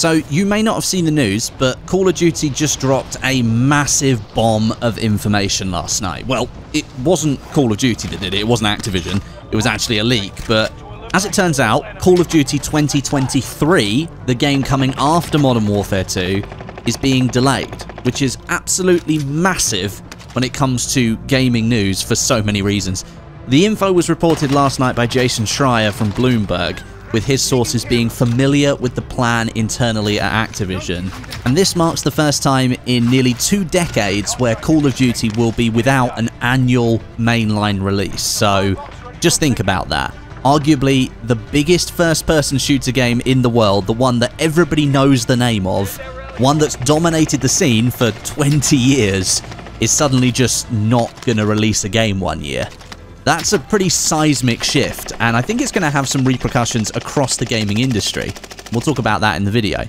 So you may not have seen the news, but Call of Duty just dropped a massive bomb of information last night. Well, it wasn't Call of Duty that did it, it wasn't Activision, it was actually a leak, but as it turns out, Call of Duty 2023, the game coming after Modern Warfare 2, is being delayed, which is absolutely massive when it comes to gaming news for so many reasons. The info was reported last night by Jason Schreier from Bloomberg, with his sources being familiar with the plan internally at Activision. And this marks the first time in nearly 2 decades where Call of Duty will be without an annual mainline release. So just think about that. Arguably the biggest first-person shooter game in the world, the one that everybody knows the name of, one that's dominated the scene for 20 years, is suddenly just not going to release a game 1 year. That's a pretty seismic shift, and I think it's going to have some repercussions across the gaming industry. We'll talk about that in the video.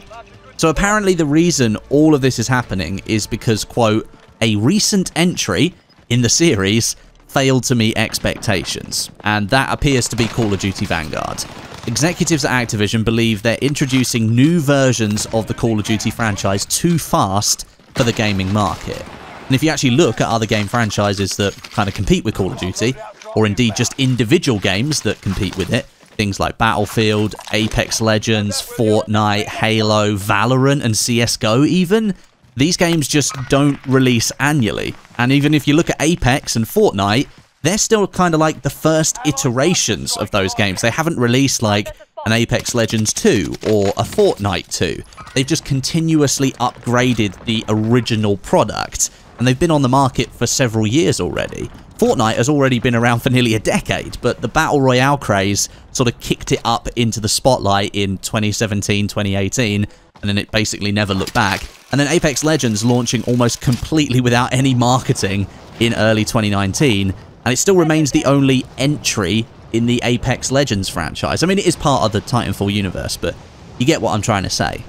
So apparently the reason all of this is happening is because, quote, a recent entry in the series failed to meet expectations, and that appears to be Call of Duty Vanguard. Executives at Activision believe they're introducing new versions of the Call of Duty franchise too fast for the gaming market. And if you actually look at other game franchises that kind of compete with Call of Duty, or indeed just individual games that compete with it, things like Battlefield, Apex Legends, Fortnite, Halo, Valorant, and CSGO even, these games just don't release annually. And even if you look at Apex and Fortnite, they're still kind of like the first iterations of those games. They haven't released like an Apex Legends 2 or a Fortnite 2. They've just continuously upgraded the original product, and they've been on the market for several years already. Fortnite has already been around for nearly a decade, but the Battle Royale craze sort of kicked it up into the spotlight in 2017, 2018, and then it basically never looked back. And then Apex Legends launching almost completely without any marketing in early 2019, and it still remains the only entry in the Apex Legends franchise. I mean, it is part of the Titanfall universe, but you get what I'm trying to say.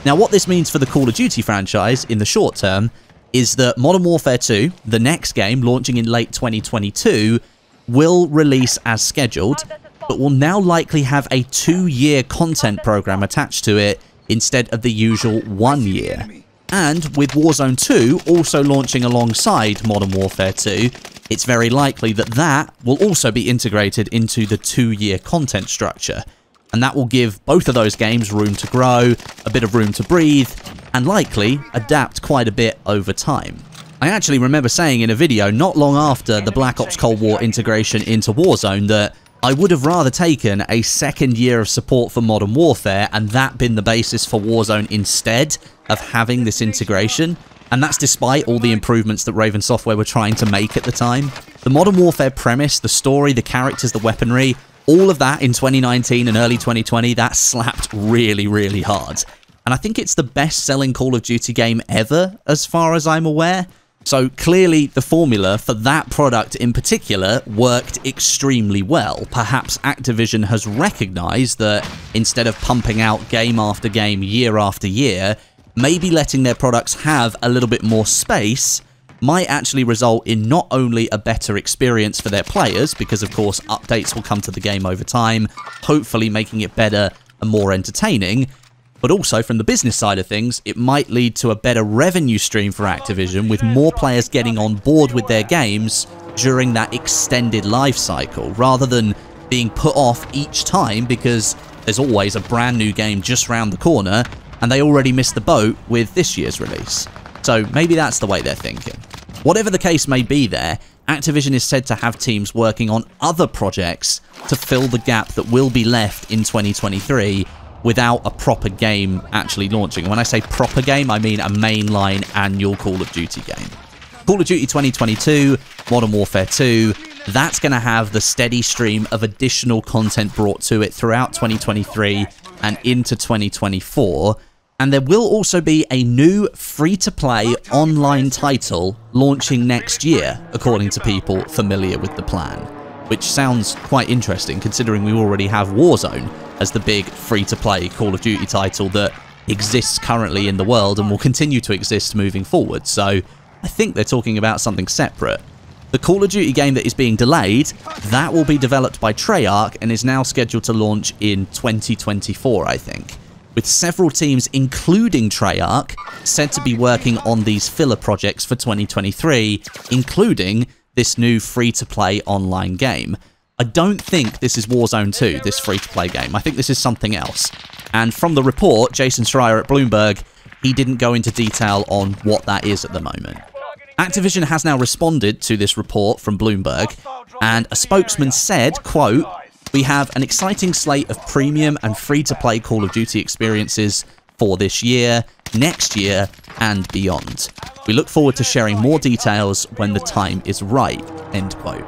Now, what this means for the Call of Duty franchise in the short term is that Modern Warfare 2, the next game launching in late 2022, will release as scheduled, but will now likely have a 2-year content program attached to it instead of the usual 1 year. And with Warzone 2 also launching alongside Modern Warfare 2, it's very likely that that will also be integrated into the 2-year content structure. And that will give both of those games room to grow, a bit of room to breathe, and likely adapt quite a bit over time. I actually remember saying in a video not long after the Black Ops Cold War integration into Warzone that I would have rather taken a 2nd year of support for Modern Warfare and that been the basis for Warzone instead of having this integration. And that's despite all the improvements that Raven Software were trying to make at the time. The Modern Warfare premise, the story, the characters, the weaponry, all of that in 2019 and early 2020, that slapped really, really hard. And I think it's the best-selling Call of Duty game ever, as far as I'm aware. So clearly the formula for that product in particular worked extremely well. Perhaps Activision has recognized that instead of pumping out game after game, year after year, maybe letting their products have a little bit more space might actually result in not only a better experience for their players, because of course updates will come to the game over time, hopefully making it better and more entertaining, but also from the business side of things, it might lead to a better revenue stream for Activision, with more players getting on board with their games during that extended life cycle, rather than being put off each time because there's always a brand new game just round the corner and they already missed the boat with this year's release. So maybe that's the way they're thinking. Whatever the case may be there, Activision is said to have teams working on other projects to fill the gap that will be left in 2023 without a proper game actually launching. And when I say proper game, I mean a mainline annual Call of Duty game. Call of Duty 2022, Modern Warfare 2, that's going to have the steady stream of additional content brought to it throughout 2023 and into 2024. And there will also be a new free-to-play online title launching next year, according to people familiar with the plan. Which sounds quite interesting, considering we already have Warzone as the big free-to-play Call of Duty title that exists currently in the world and will continue to exist moving forward. So I think they're talking about something separate. The Call of Duty game that is being delayed, that will be developed by Treyarch and is now scheduled to launch in 2024, I think. with several teams, including Treyarch, said to be working on these filler projects for 2023, including this new free-to-play online game. I don't think this is Warzone 2, this free-to-play game. I think this is something else. And from the report, Jason Schreier at Bloomberg, he didn't go into detail on what that is at the moment. Activision has now responded to this report from Bloomberg, and a spokesman said, quote, "We have an exciting slate of premium and free-to-play Call of Duty experiences for this year, next year, and beyond. We look forward to sharing more details when the time is right," end quote.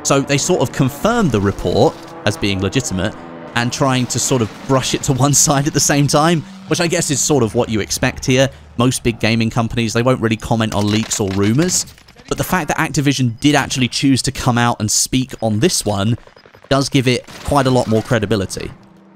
So they sort of confirmed the report as being legitimate and trying to sort of brush it to one side at the same time, which I guess is sort of what you expect here. Most big gaming companies, they won't really comment on leaks or rumors, but the fact that Activision did actually choose to come out and speak on this one does give it quite a lot more credibility.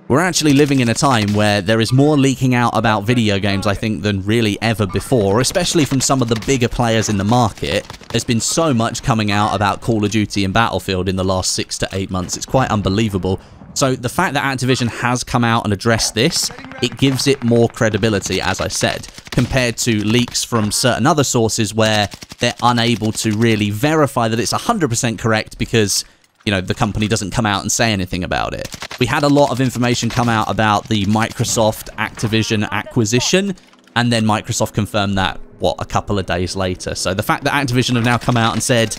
We're actually living in a time where there is more leaking out about video games, I think, than really ever before, especially from some of the bigger players in the market. There's been so much coming out about Call of Duty and Battlefield in the last 6 to 8 months. It's quite unbelievable. So the fact that Activision has come out and addressed this, it gives it more credibility, as I said, compared to leaks from certain other sources where they're unable to really verify that it's 100% correct because, you know, the company doesn't come out and say anything about it. We had a lot of information come out about the Microsoft Activision acquisition, and then Microsoft confirmed that, what, a couple of days later. So the fact that Activision have now come out and said,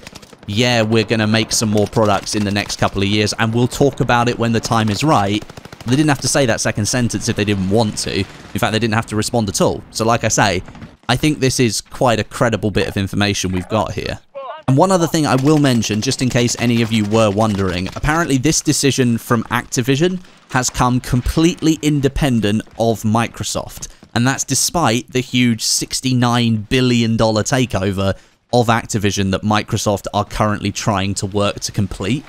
yeah, we're going to make some more products in the next couple of years, and we'll talk about it when the time is right. They didn't have to say that second sentence if they didn't want to. In fact, they didn't have to respond at all. So like I say, I think this is quite a credible bit of information we've got here. And one other thing I will mention, just in case any of you were wondering, apparently this decision from Activision has come completely independent of Microsoft. And that's despite the huge $69 billion takeover of Activision that Microsoft are currently trying to work to complete.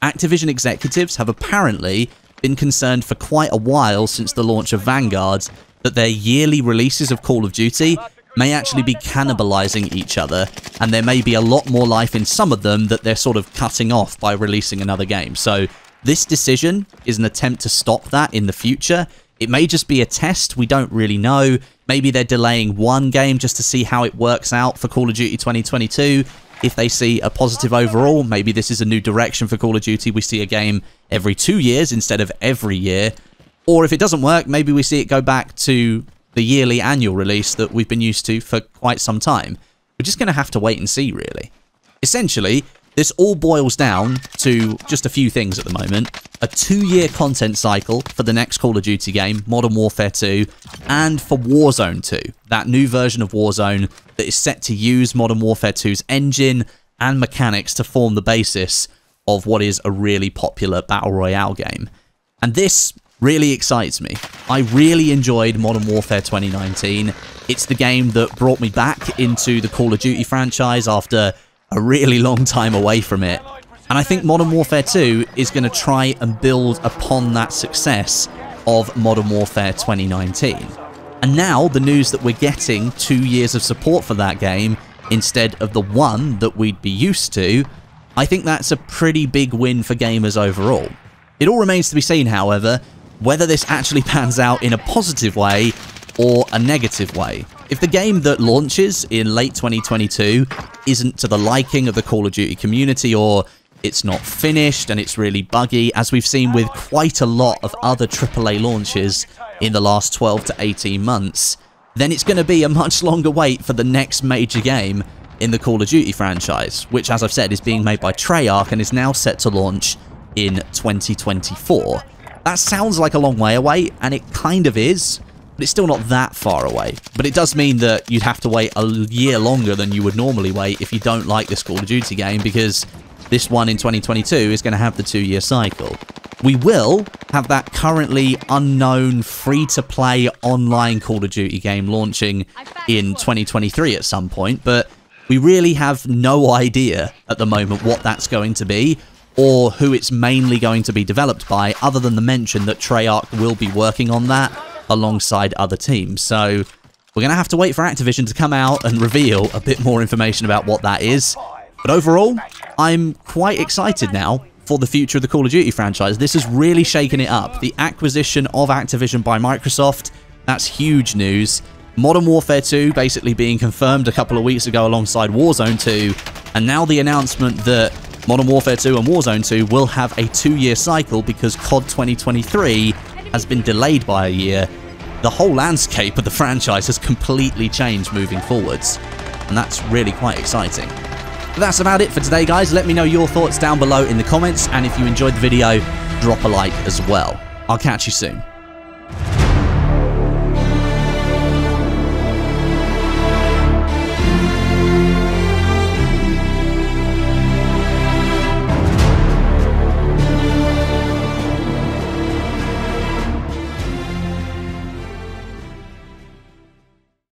Activision executives have apparently been concerned for quite a while since the launch of Vanguard that their yearly releases of Call of Duty may actually be cannibalizing each other, and there may be a lot more life in some of them that they're sort of cutting off by releasing another game. So this decision is an attempt to stop that in the future. It may just be a test, we don't really know. Maybe they're delaying one game just to see how it works out for Call of Duty 2022. If they see a positive overall, maybe this is a new direction for Call of Duty. We see a game every 2 years instead of every year. Or if it doesn't work, maybe we see it go back to the yearly annual release that we've been used to for quite some time. We're just going to have to wait and see, really. Essentially, this all boils down to just a few things at the moment. A 2-year content cycle for the next Call of Duty game, Modern Warfare 2, and for Warzone 2, that new version of Warzone that is set to use Modern Warfare 2's engine and mechanics to form the basis of what is a really popular Battle Royale game. And this really excites me. I really enjoyed Modern Warfare 2019. It's the game that brought me back into the Call of Duty franchise after a really long time away from it. And I think Modern Warfare 2 is going to try and build upon that success of Modern Warfare 2019. And now the news that we're getting 2 years of support for that game instead of the 1 that we'd be used to, I think that's a pretty big win for gamers overall. It all remains to be seen, however, whether this actually pans out in a positive way or a negative way. If the game that launches in late 2022 isn't to the liking of the Call of Duty community, or it's not finished and it's really buggy, as we've seen with quite a lot of other AAA launches in the last 12 to 18 months, then it's going to be a much longer wait for the next major game in the Call of Duty franchise, which, as I've said, is being made by Treyarch and is now set to launch in 2024. That sounds like a long way away, and it kind of is, but it's still not that far away. But it does mean that you'd have to wait a year longer than you would normally wait if you don't like this Call of Duty game, because this one in 2022 is going to have the 2-year cycle. We will have that currently unknown free-to-play online Call of Duty game launching in 2023 at some point, but we really have no idea at the moment what that's going to be, or who it's mainly going to be developed by, other than the mention that Treyarch will be working on that alongside other teams. So we're going to have to wait for Activision to come out and reveal a bit more information about what that is. But overall, I'm quite excited now for the future of the Call of Duty franchise. This has really shaken it up. The acquisition of Activision by Microsoft That's huge news. Modern Warfare 2 basically being confirmed a couple of weeks ago alongside Warzone 2, and now the announcement that Modern Warfare 2 and Warzone 2 will have a 2-year cycle because COD 2023 has been delayed by a year. The whole landscape of the franchise has completely changed moving forwards, and that's really quite exciting. But that's about it for today, guys. Let me know your thoughts down below in the comments, and if you enjoyed the video, drop a like as well. I'll catch you soon.